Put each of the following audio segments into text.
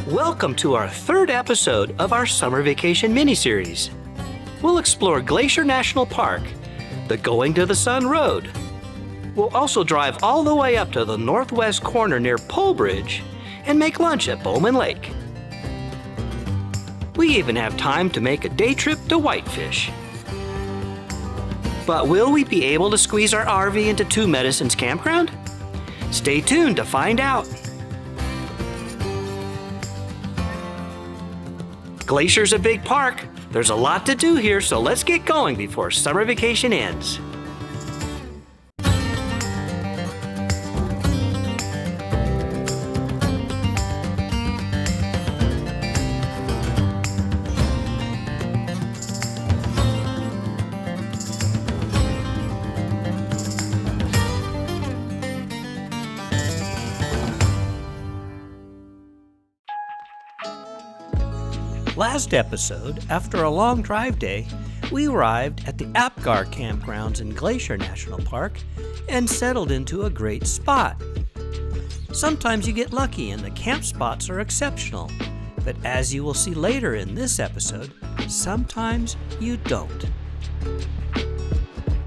Welcome to our third episode of our summer vacation mini-series. We'll explore Glacier National Park, the Going to the Sun Road. We'll also drive all the way up to the northwest corner near Polebridge and make lunch at Bowman Lake. We even have time to make a day trip to Whitefish. But will we be able to squeeze our RV into Two Medicine Campground? Stay tuned to find out. Glacier's a big park. There's a lot to do here, so let's get going before summer vacation ends. Last episode, after a long drive day, we arrived at the Apgar campgrounds in Glacier National Park and settled into a great spot. Sometimes you get lucky and the camp spots are exceptional, but as you will see later in this episode, sometimes you don't.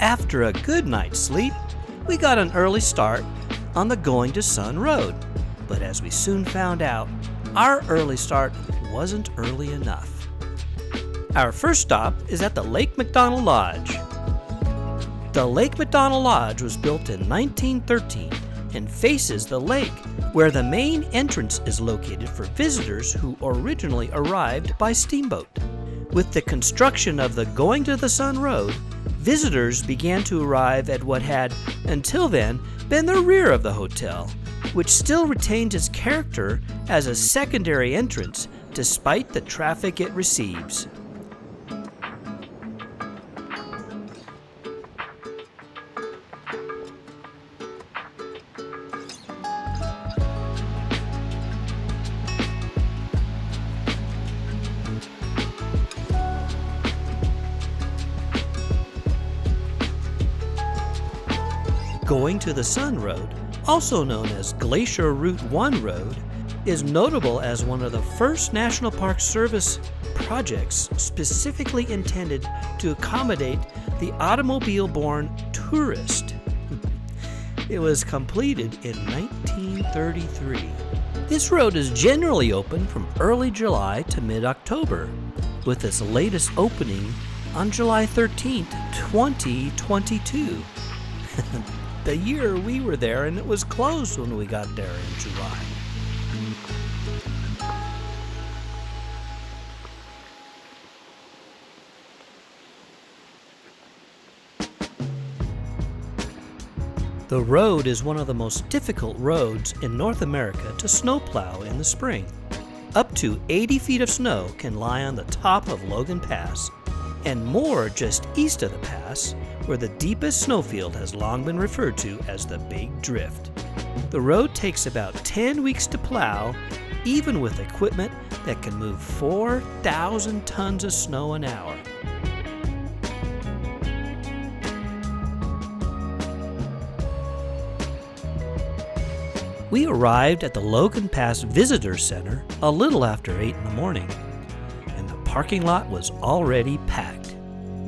After a good night's sleep, we got an early start on the Going to Sun Road, but as we soon found out, our early start wasn't early enough. Our first stop is at the Lake McDonald Lodge. The Lake McDonald Lodge was built in 1913 and faces the lake, where the main entrance is located for visitors who originally arrived by steamboat. With the construction of the Going to the Sun Road, visitors began to arrive at what had, until then, been the rear of the hotel, which still retains its character as a secondary entrance despite the traffic it receives. Going to the Sun Road, also known as Glacier Route 1 Road, is notable as one of the first National Park Service projects specifically intended to accommodate the automobile-borne tourist. It was completed in 1933. This road is generally open from early July to mid-October, with its latest opening on July 13th, 2022. The year we were there, and it was closed when we got there in July. The road is one of the most difficult roads in North America to snowplow in the spring. Up to 80 feet of snow can lie on the top of Logan Pass, and more just east of the pass, where the deepest snowfield has long been referred to as the Big Drift. The road takes about 10 weeks to plow, even with equipment that can move 4,000 tons of snow an hour. We arrived at the Logan Pass Visitor Center a little after 8 in the morning, and the parking lot was already packed.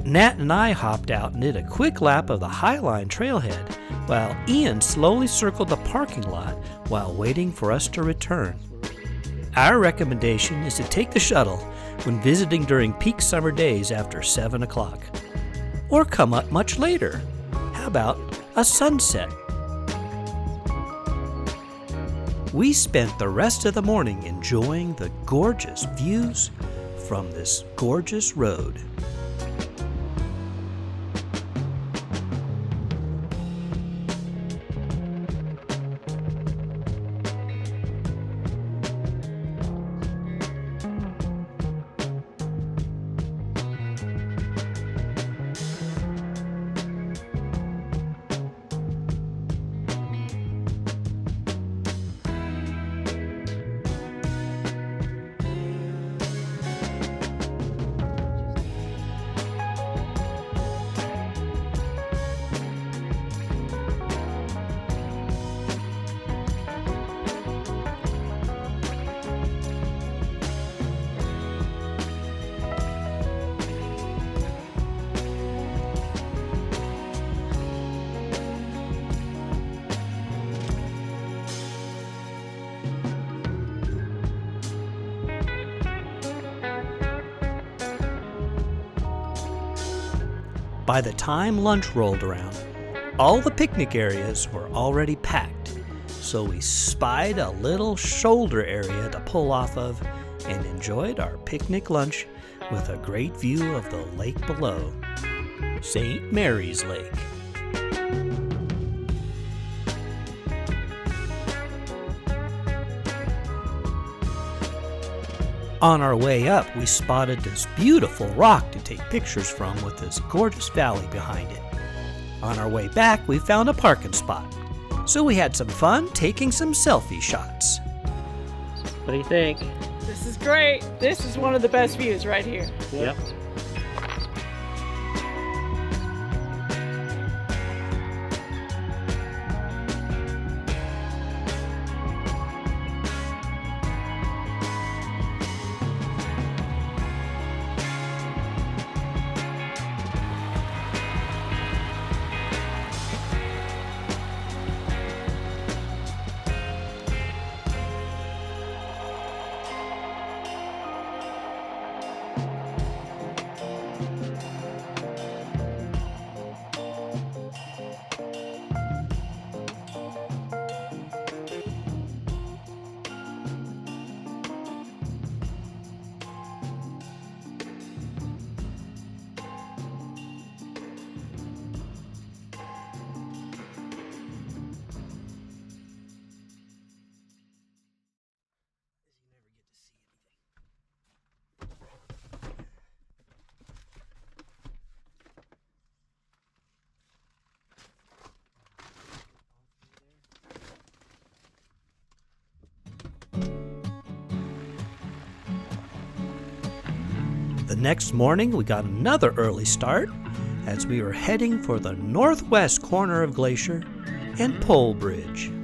Nat and I hopped out and did a quick lap of the Highline trailhead, while Ian slowly circled the parking lot while waiting for us to return. Our recommendation is to take the shuttle when visiting during peak summer days after 7 o'clock, or come up much later. How about a sunset? We spent the rest of the morning enjoying the gorgeous views from this gorgeous road. By the time lunch rolled around, all the picnic areas were already packed, so we spied a little shoulder area to pull off of and enjoyed our picnic lunch with a great view of the lake below, St. Mary's Lake. On our way up, we spotted this beautiful rock to take pictures from with this gorgeous valley behind it. On our way back, we found a parking spot, so we had some fun taking some selfie shots. What do you think? This is great. This is one of the best views right here. Yep. The next morning, we got another early start as we were heading for the northwest corner of Glacier and Polebridge.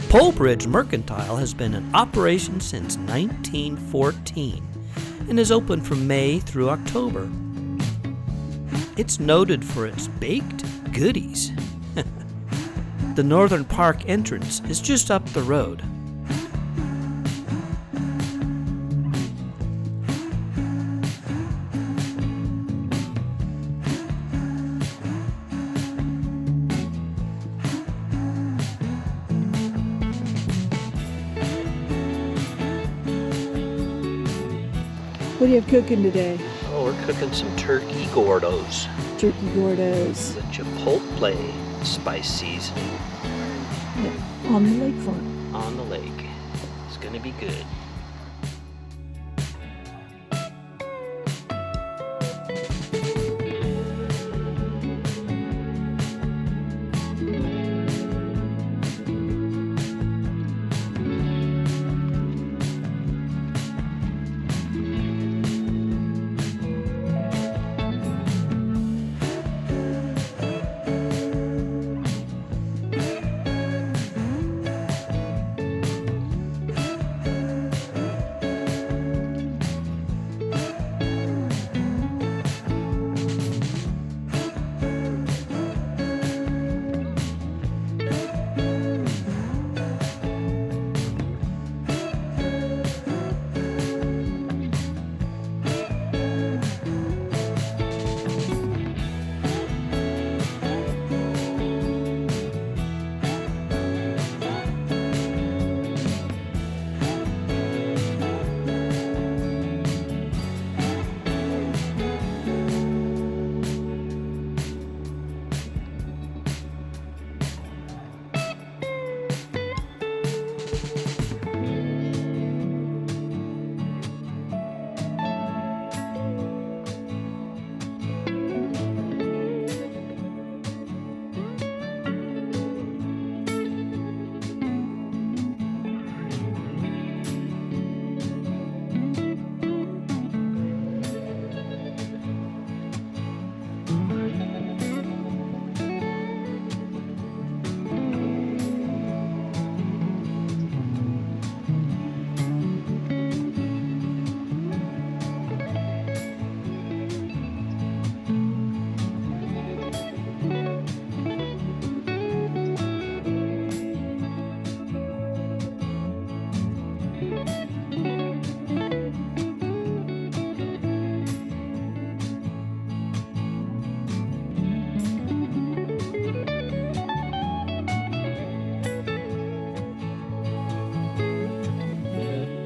Polebridge Mercantile has been in operation since 1914 and is open from May through October. It's noted for its baked goodies. The northern park entrance is just up the road. What do you have cooking today? Oh, we're cooking some turkey gordos. Turkey gordos. The chipotle spice seasoning On the lakefront. on the lake. It's gonna be good.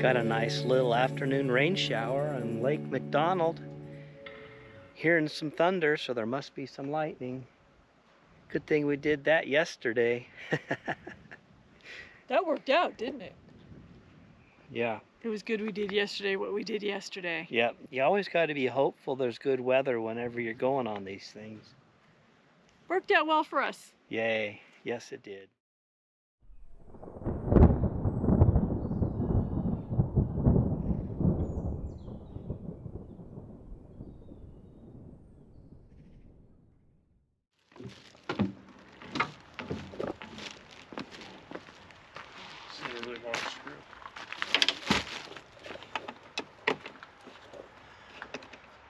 Got a nice little afternoon rain shower on Lake McDonald. Hearing some thunder, so there must be some lightning. Good thing we did that yesterday. That worked out, didn't it? Yeah. It was good we did yesterday what we did yesterday. Yep. You always got to be hopeful there's good weather whenever you're going on these things. Worked out well for us. Yay. Yes, it did.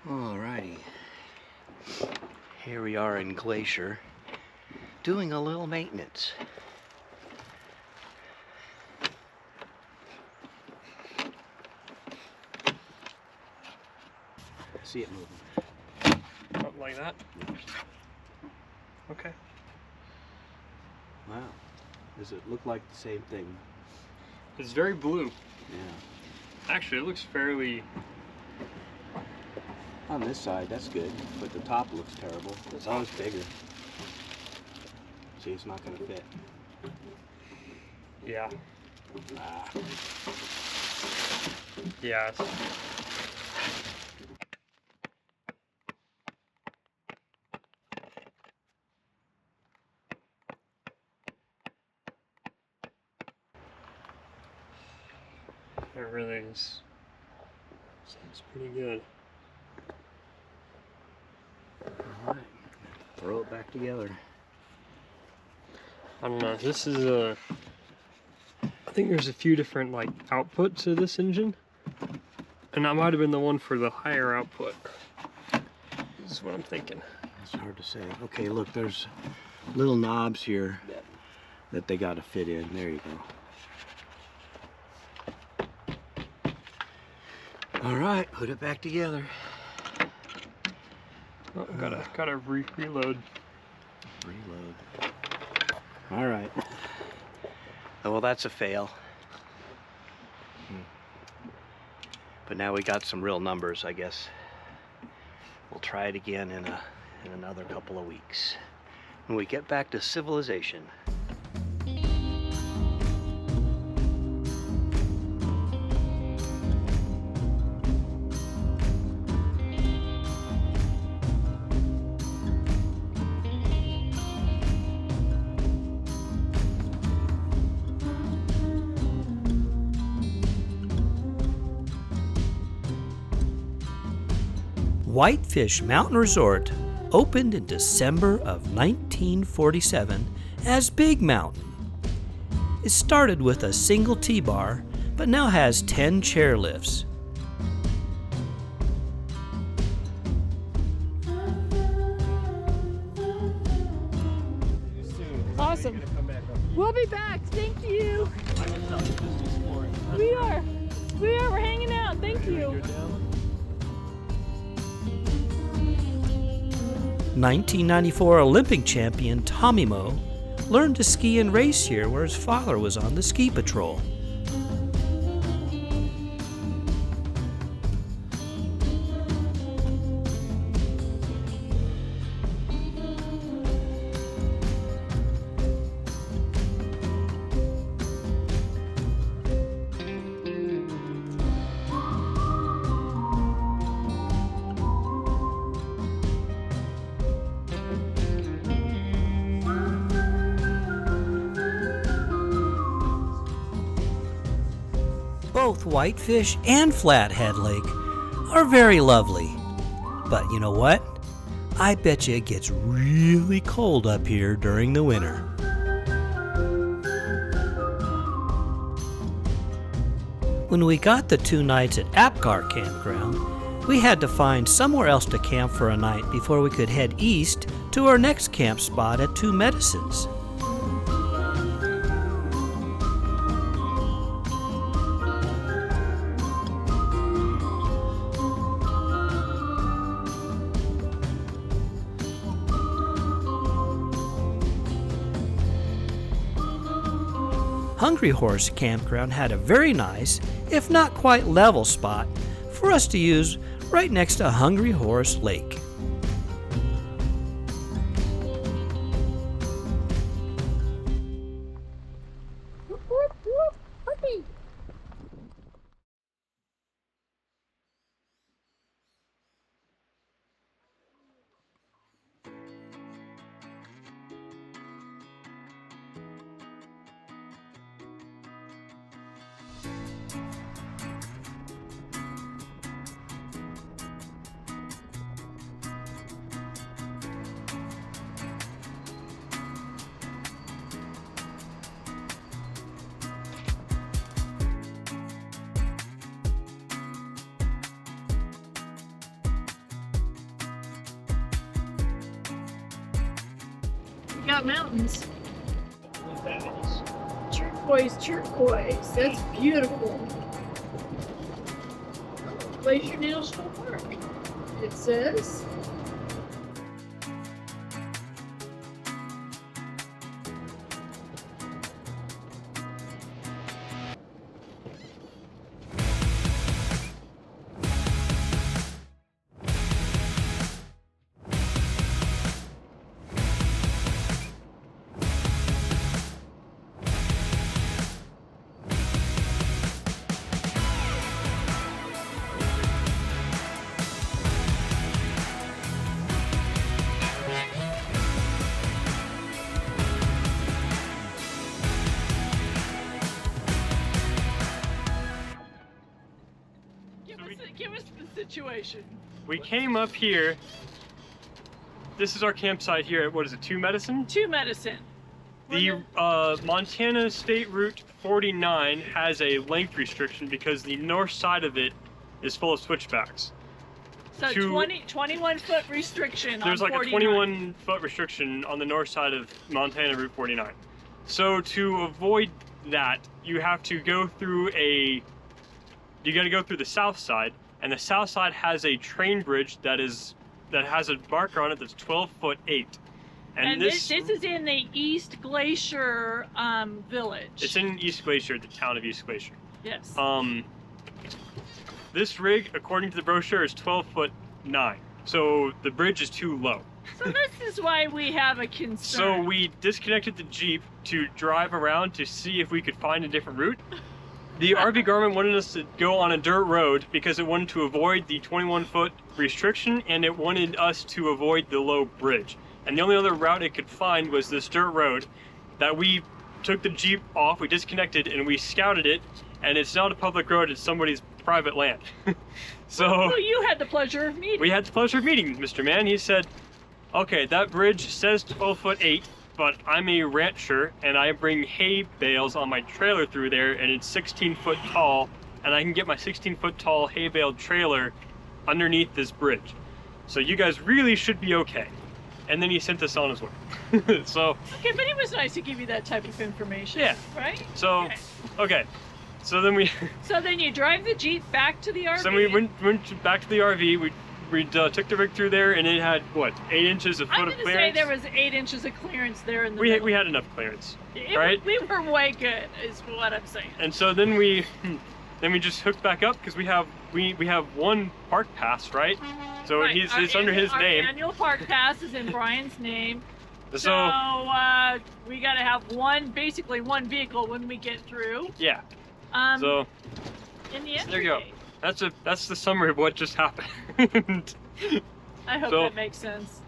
Alrighty. Here we are in Glacier, doing a little maintenance. See it moving. Something like that? Okay. Wow. Does it look like the same thing? It's very blue. Yeah. Actually, it looks fairly... On this side, that's good, but the top looks terrible. It's always bigger. See, it's not going to fit. Yeah. Ah. Yeah. Everything's seems pretty good. All right. Throw it back together. I don't know. This is a. I think there's a few different like outputs of this engine, and that might have been the one for the higher output. This is what I'm thinking. It's hard to say. Okay, look, there's little knobs here that they got to fit in. There you go. All right, put it back together. Oh, gotta reload. Reload. All right. Oh, well, that's a fail. But now we got some real numbers, I guess. We'll try it again in another couple of weeks when we get back to civilization. Whitefish Mountain Resort opened in December of 1947 as Big Mountain. It started with a single T-bar, but now has 10 chairlifts. Awesome. We'll be back. Thank you. We are. We're hanging out. Thank you. 1994 Olympic champion Tommy Moe learned to ski and race here where his father was on the ski patrol. Both Whitefish and Flathead Lake are very lovely. But you know what? I bet you it gets really cold up here during the winter. When we got the 2 nights at Apgar campground, we had to find somewhere else to camp for a night before we could head east to our next camp spot at Two Medicines. Hungry Horse Campground had a very nice, if not quite level spot for us to use right next to Hungry Horse Lake. Got mountains. Turquoise, turquoise. That's beautiful. Glacier National Park. It says. Give us the situation. We came up here. This is our campsite here at, what is it, Two Medicine? Two Medicine. The Montana State Route 49 has a length restriction because the north side of it is full of switchbacks. So 21-foot restriction There's on like 49. a 21-foot restriction on the north side of Montana Route 49. So to avoid that, you have to go through you got to go through the south side, and the south side has a train bridge that has a marker on it that's 12'8". And this is in the East Glacier village. It's in East Glacier, the town of East Glacier. Yes. This rig, according to the brochure, is 12'9". So the bridge is too low. So this is why we have a concern. So we disconnected the Jeep to drive around to see if we could find a different route. The RV government wanted us to go on a dirt road because it wanted to avoid the 21-foot restriction, and it wanted us to avoid the low bridge. And the only other route it could find was this dirt road that we took the Jeep off, we disconnected, and we scouted it, and it's not a public road, it's somebody's private land. So well, you had the pleasure of meeting. We had the pleasure of meeting Mr. Man. He said, okay, that bridge says 12'8", but I'm a rancher and I bring hay bales on my trailer through there, and it's 16-foot tall, and I can get my 16-foot tall hay bale trailer underneath this bridge. So you guys really should be okay. And then he sent us on his way. So okay, but it was nice to give you that type of information. Yeah. Right? So okay. So then we So then you drive the Jeep back to the RV. So we went back to the RV. We took the rig through there, and it had what, 8 inches of foot of clearance. I'm gonna say there was 8 inches of clearance there in the middle. We had enough clearance, right? We were way good, is what I'm saying. And so then we just hooked back up because we have one park pass, right? So right. it's under his name. Our annual park pass is in Brian's name. So we gotta have basically one vehicle when we get through. Yeah. So in the end, there you go. That's the summary of what just happened. I hope that makes sense.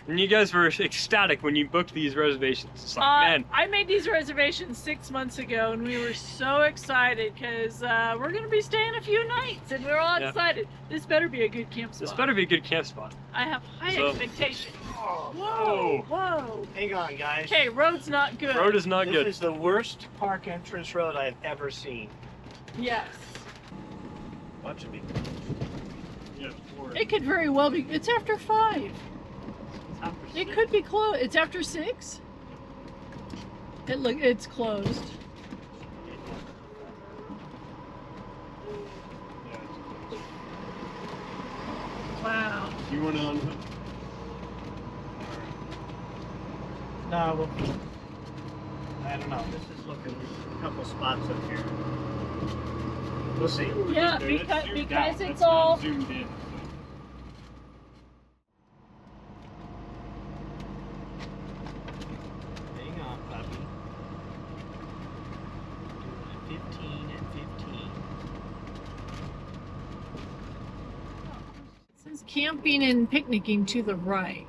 And you guys were ecstatic when you booked these reservations. It's like, man. I made these reservations 6 months ago, and we were so excited because we're going to be staying a few nights, and we're all excited. This better be a good camp spot. This better be a good camp spot. I have high expectations. Whoa! Whoa! Hang on, guys. Okay, road's not good. Road is not good. This is the worst park entrance road I've ever seen. Yes. Watch me. It could very well be. It's after 5. It could be closed. It's after 6. It's closed. Wow. You want to unhook? No, I don't know. This is Just looking, there's a couple spots up here. We'll see. Yeah, because it's all. Zoomed in. Hang on, puppy. Doing a 15 and 15. It says camping and picnicking to the right.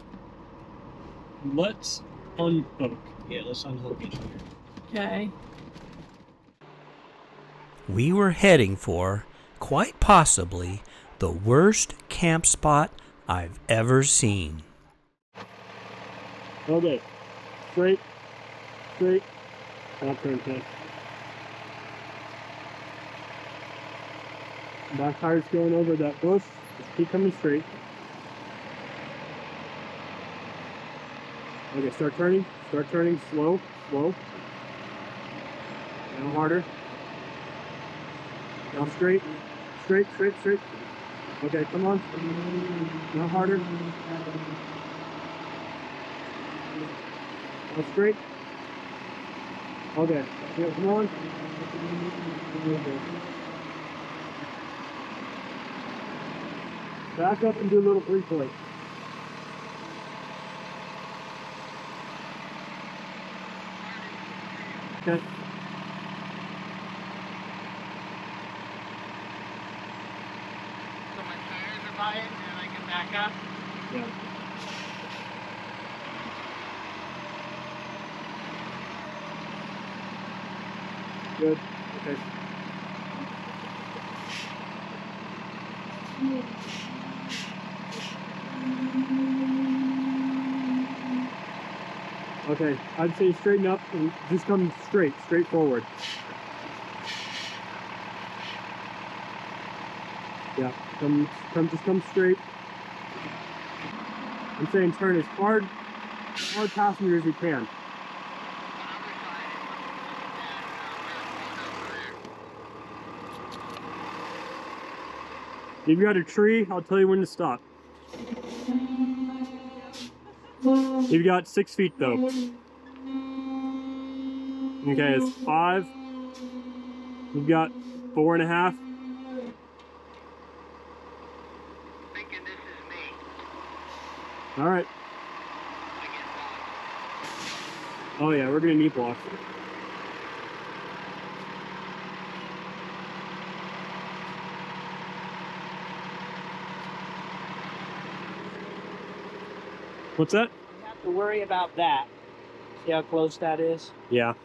Let's unhook. Yeah, let's unhook it here. Okay. We were heading for, quite possibly, the worst camp spot I've ever seen. Okay. Straight. Straight. I'll turn test. Back tire's going over that bush. Just keep coming straight. Okay, start turning. Start turning slow, slow. Now harder. Now straight. Straight, straight, straight. Okay, come on. Now harder. Now straight. Okay, yeah, come on. Okay. Back up and do a little 3-point. Okay. So my tires are by it and I can back up? Yeah. Good. Okay. Okay, I'd say straighten up and just come straight forward. Yeah, just come straight. I'm saying turn as hard passenger as you can. If you got a tree, I'll tell you when to stop. You've got 6 feet though. Okay, it's 5. You've got 4.5. Thinking this is me. All right. Oh yeah, we're gonna need blocks. What's that? You have to worry about that. See how close that is? Yeah.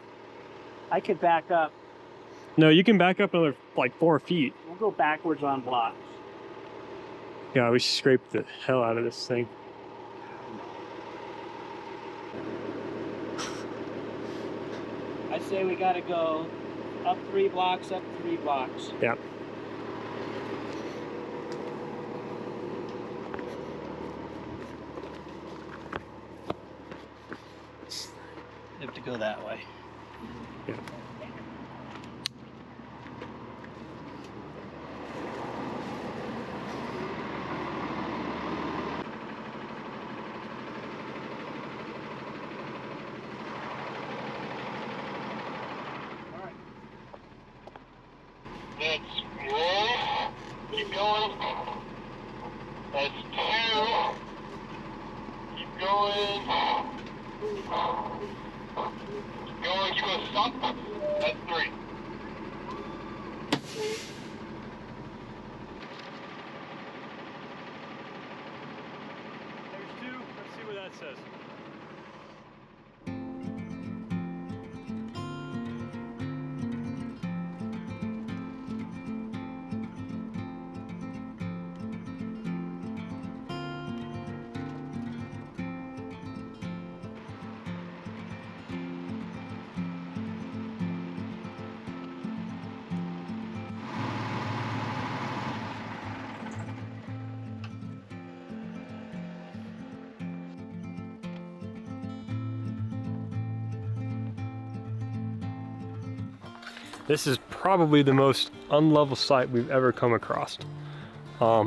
I could back up. No, you can back up another like 4 feet. We'll go backwards on blocks. Yeah, we scraped the hell out of this thing. I'd say we gotta go up 3 blocks, up 3 blocks. Yeah. You have to go that way. Yeah. That's 1. Keep going. That's 2. Keep going. Keep going. You go stop. That's 3. There's 2. Let's see what that says. This is probably the most unlevel site we've ever come across. But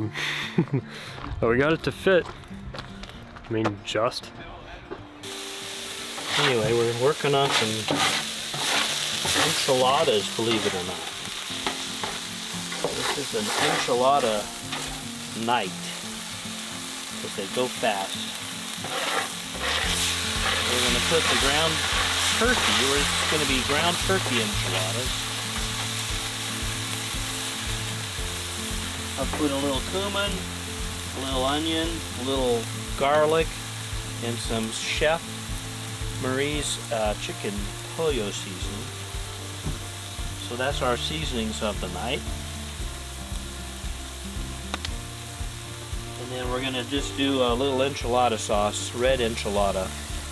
we got it to fit. I mean, just. Anyway, we're working on some enchiladas, believe it or not. This is an enchilada night, because they go fast. We're going to put the ground turkey, or it's going to be ground turkey enchiladas. I'll put a little cumin, a little onion, a little garlic, and some Chef Marie's chicken pollo seasoning. So that's our seasonings of the night. And then we're going to just do a little enchilada sauce, red enchilada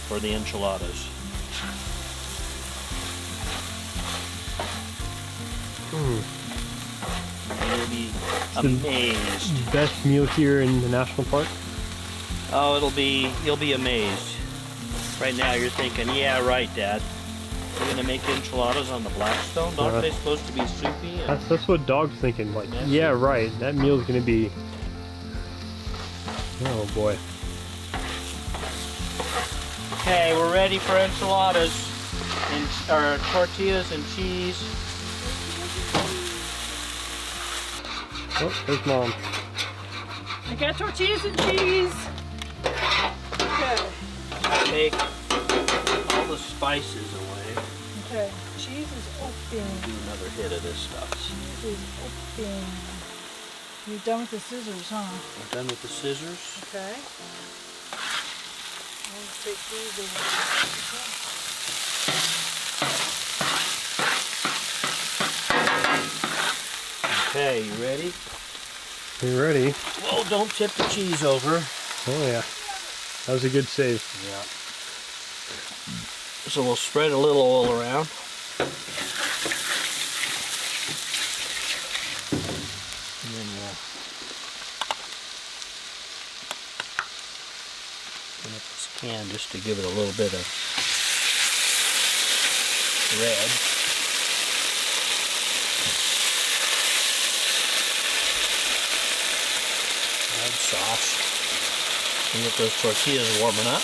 for the enchiladas. You'll be amazed. Best meal here in the national park? Oh, you'll be amazed. Right now you're thinking, yeah, right, Dad. We're gonna make enchiladas on the Blackstone. Aren't they supposed to be soupy? That's what Dog's thinking. Like, yeah, right. That meal's gonna be. Oh boy. Okay, we're ready for enchiladas and or tortillas and cheese. Oh, there's Mom. I got tortillas and cheese. Okay. Take all the spices away. Okay. Cheese is open. Do another hit of this stuff. Cheese is open. You're done with the scissors, huh? We're done with the scissors. Okay. I'll take these away. Okay, you ready? You ready? Whoa, don't tip the cheese over. Oh yeah. That was a good save. Yeah. So we'll spread a little oil around. And then we'll open up this can just to give it a little bit of red. Red sauce. And get those tortillas warming up.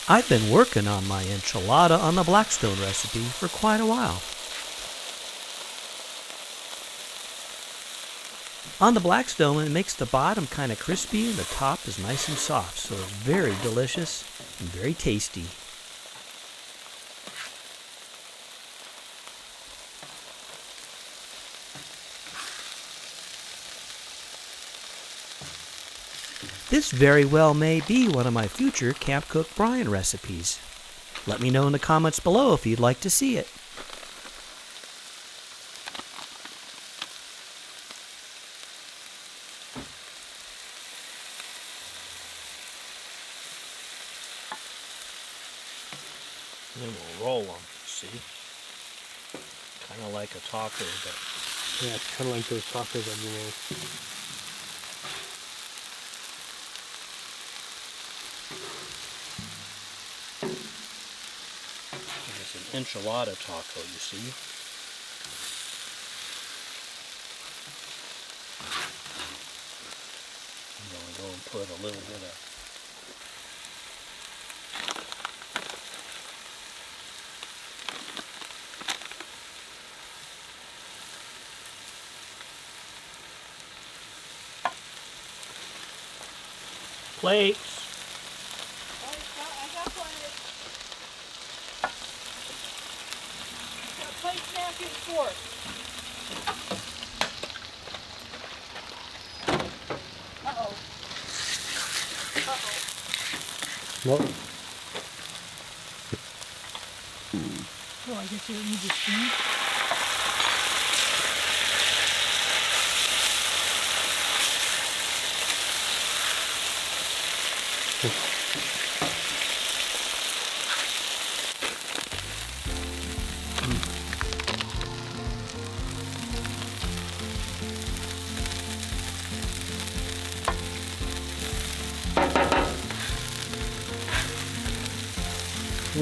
I've been working on my enchilada on the Blackstone recipe for quite a while. On the Blackstone, it makes the bottom kind of crispy and the top is nice and soft, so it's very delicious and very tasty. This very well may be one of my future Camp Cook Brian recipes. Let me know in the comments below if you'd like to see it. And then we'll roll them, see? Kind of like a taco, but... Yeah, it's kind of like those tacos I've been making. It's an enchilada taco, you see? I'm going to go and put a little bit of plates. I got plates. Got plate, napkin, fork. Uh-oh. Uh-oh. Well, Oh, I guess you need to spoon.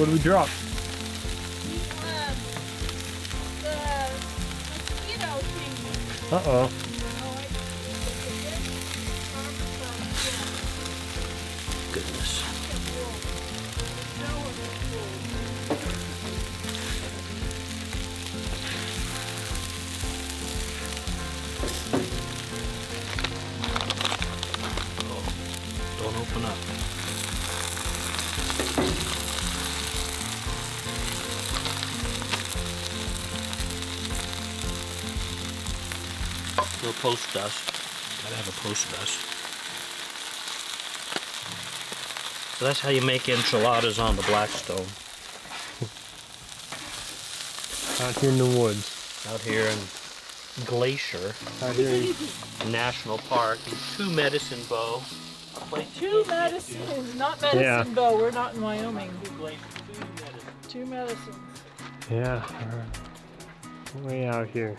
what do we drop? The mosquito thing. Uh-oh. Goodness. little post dust. Gotta have a post dust. So that's how you make enchiladas on the Blackstone. Out here in the woods. Out here in Glacier Out here in National Park in Two Medicine Bow. Two medicines, not medicine bow. We're not in Wyoming. Two medicines. yeah, way out here.